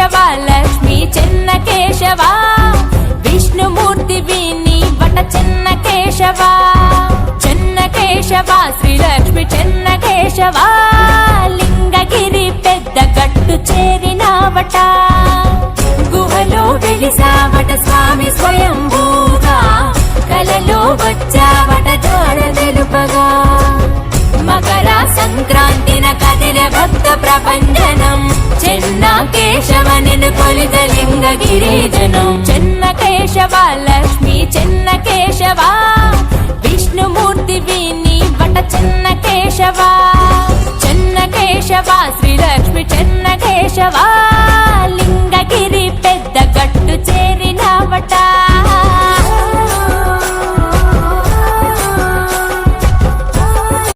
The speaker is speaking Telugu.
కేశవ లక్ష్మీ చెన్న కేశవ విష్ణుమూర్తి వీని వట చెన్న కేశవ చెన్న కేశవ శ్రీ లక్ష్మి చెన్న కేశవ లింగగిరి పెద్ద గట్టు చేరినావట గుహలో వెలిసావట స్వామి స్వయంభూగా కలలో వచ్చావట జాడ తెలుపగా మకర సంక్రాంతిన కదిలే భక్త ప్రపంచనం చెన్న కేశవ నిన్ను కొలిత లింగగిరి జనం చెన్న కేశవ లక్ష్మీ చెన్న కేశవ విష్ణుమూర్తి వీని వట చెన్న కేశవ చెన్న కేశవ శ్రీ లక్ష్మి చెన్న కేశవ